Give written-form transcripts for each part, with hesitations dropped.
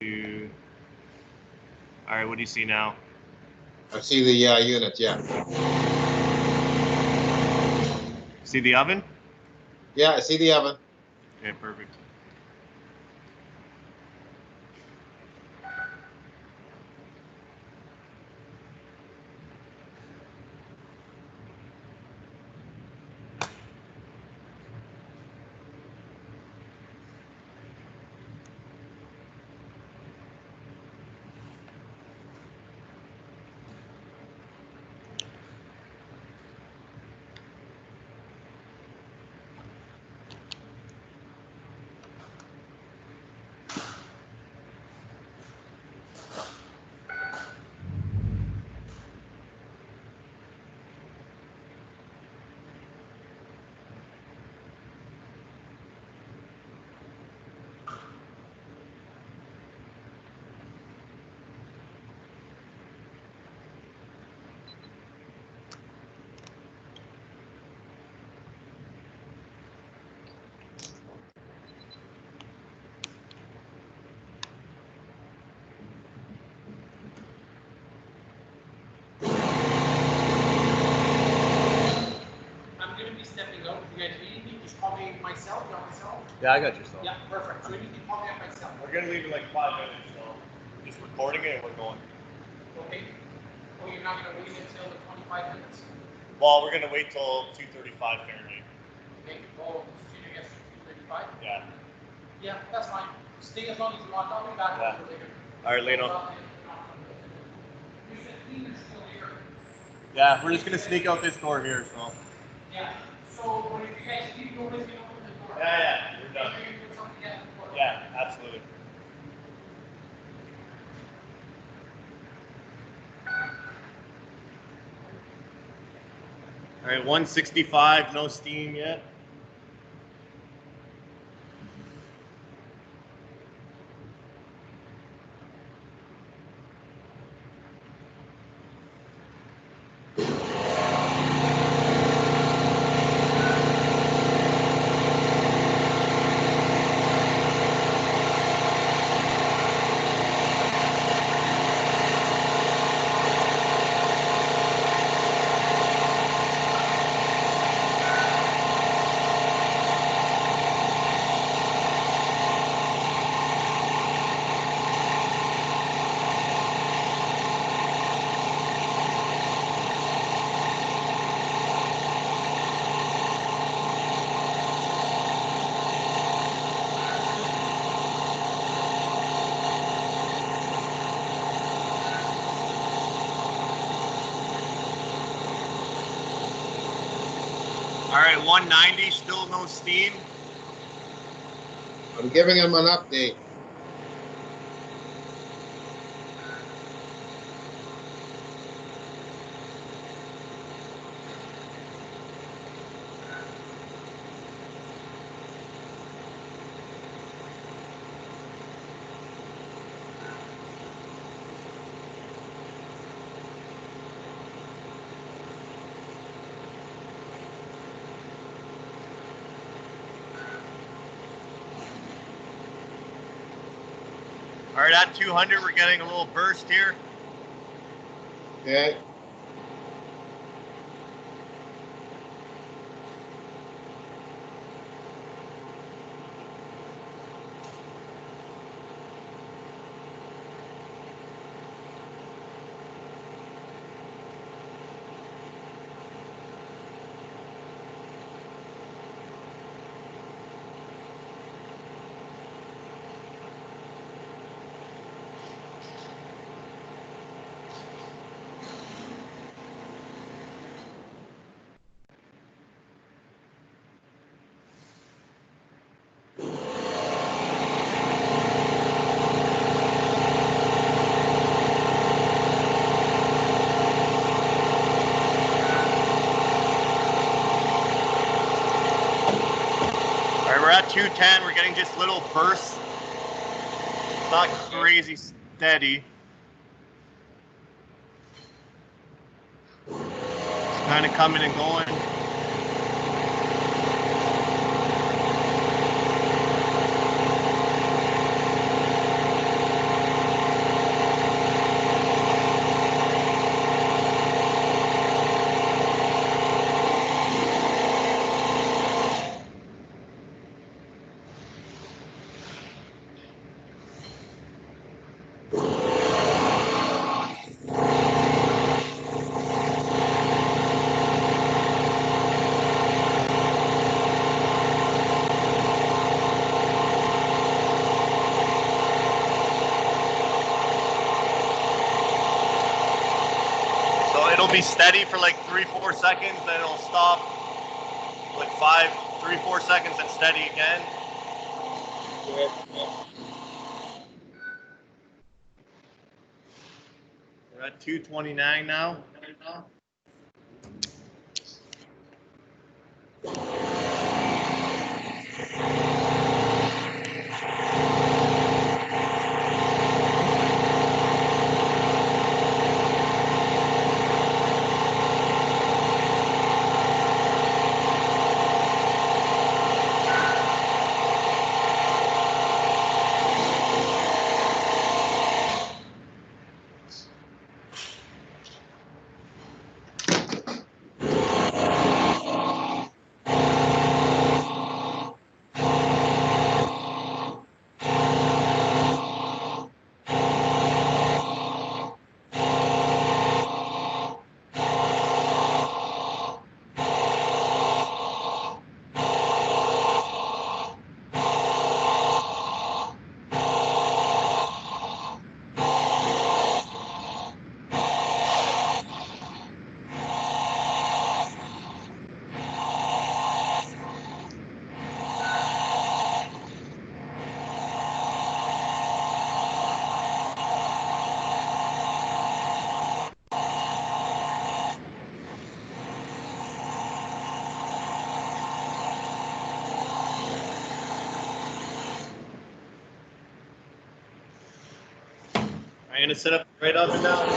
All right, what do you see now? I see the unit, yeah. See the oven? Yeah, I see the oven. Okay, perfect. Yeah, I got your cell. Yeah, perfect. So you can call me on my cell. We're gonna leave in like 5 minutes, so we're just recording it and we're going. Okay. Oh, you're not gonna wait until the 25 minutes? Well, we're gonna wait till 2:35 Fahrenheit. Okay. Oh, I guess 2:35? Yeah. Yeah, that's fine. Stay as long as you want. I'll be back over later. All right, Leno. You said cleaner's still here. Yeah, we're just gonna sneak out this door here, so. Yeah. So when you guys keep going, you can open the door. Yeah, we're done. Make sure you put something at the door. Yeah, absolutely. All right, 165, no steam yet. All right, 190, still no steam. I'm giving him an update. All right, at 200, we're getting a little burst here. Okay. All right, we're at 210. We're getting just little bursts. It's not crazy steady. It's kind of coming and going. So it'll be steady for like 3-4 seconds, then it'll stop like 3-4 seconds and steady again. We're at 229 now. I'm gonna set up right up and down.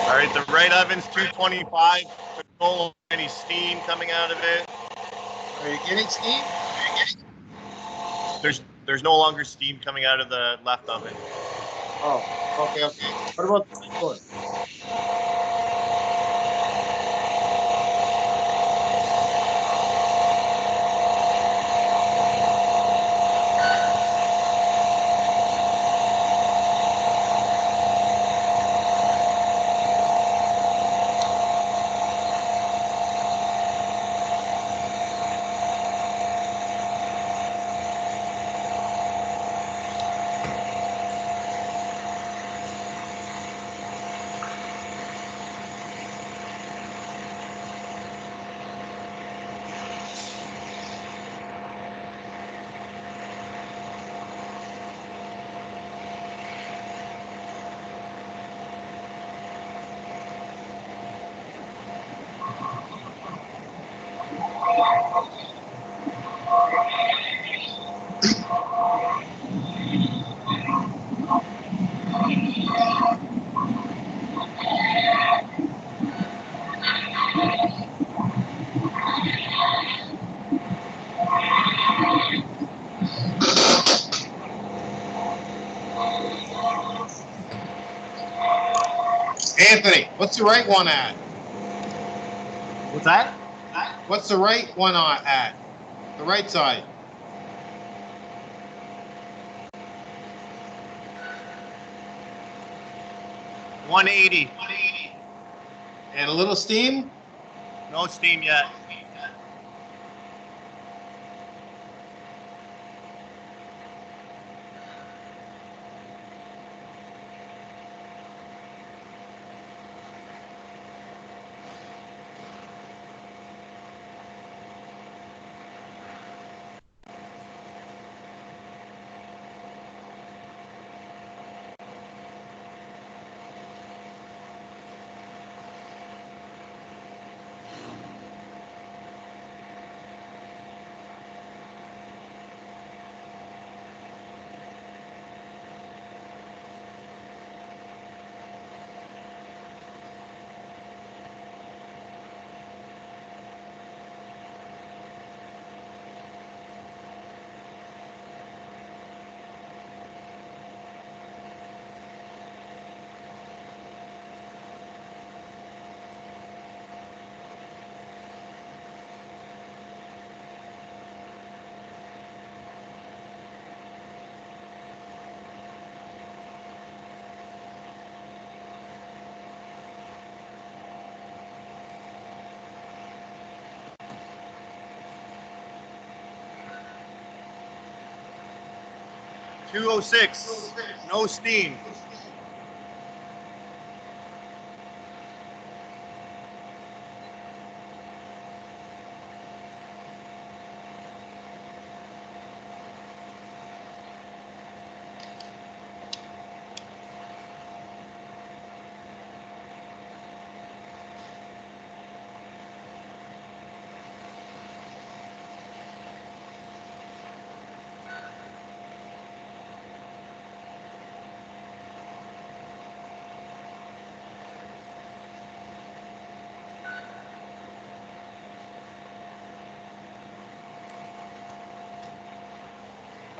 All right, the right oven's 225. There's no any steam coming out of it. Are you getting steam? There's no longer steam coming out of the left oven. Oh, okay. What about the right one? Anthony, what's the right one at? What's that? What's the right one at? The right side. $180. And a little steam? No steam yet. 206, no steam.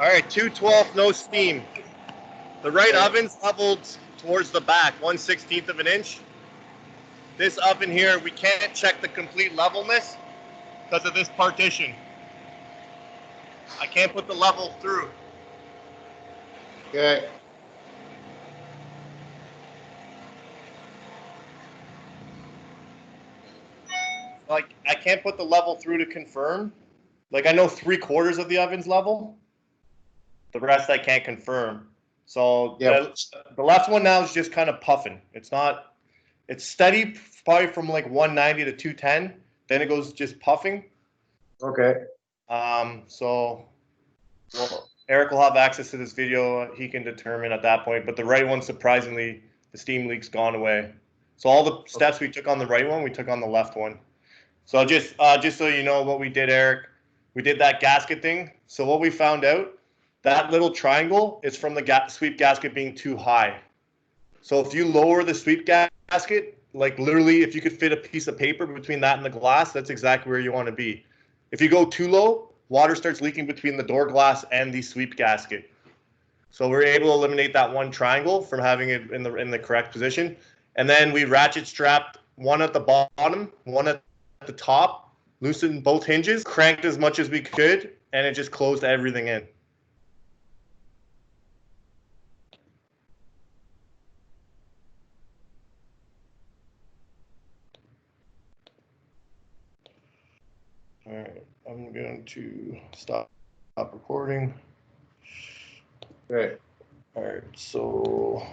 All right, 212, no steam. The right oven's leveled towards the back, 1/16 of an inch. This oven here, we can't check the complete levelness because of this partition. I can't put the level through. Okay. Like, I can't put the level through to confirm. Like, I know 3/4 of the oven's level. The rest I can't confirm. So Yeah. the left one now is just kind of puffing. It's steady probably from like 190 to 210. Then it goes just puffing. Okay. So well, Eric will have access to this video. He can determine at that point. But the right one, surprisingly, the steam leak's gone away. So all the steps we took on the right one, we took on the left one. So just so you know what we did, Eric, we did that gasket thing. So what we found out, that little triangle is from the sweep gasket being too high. So if you lower the sweep gasket, like literally if you could fit a piece of paper between that and the glass, that's exactly where you want to be. If you go too low, water starts leaking between the door glass and the sweep gasket. So we're able to eliminate that one triangle from having it in the correct position. And then we ratchet strapped one at the bottom, one at the top, loosened both hinges, cranked as much as we could, and it just closed everything in. All right, I'm going to stop recording. Right. All right, so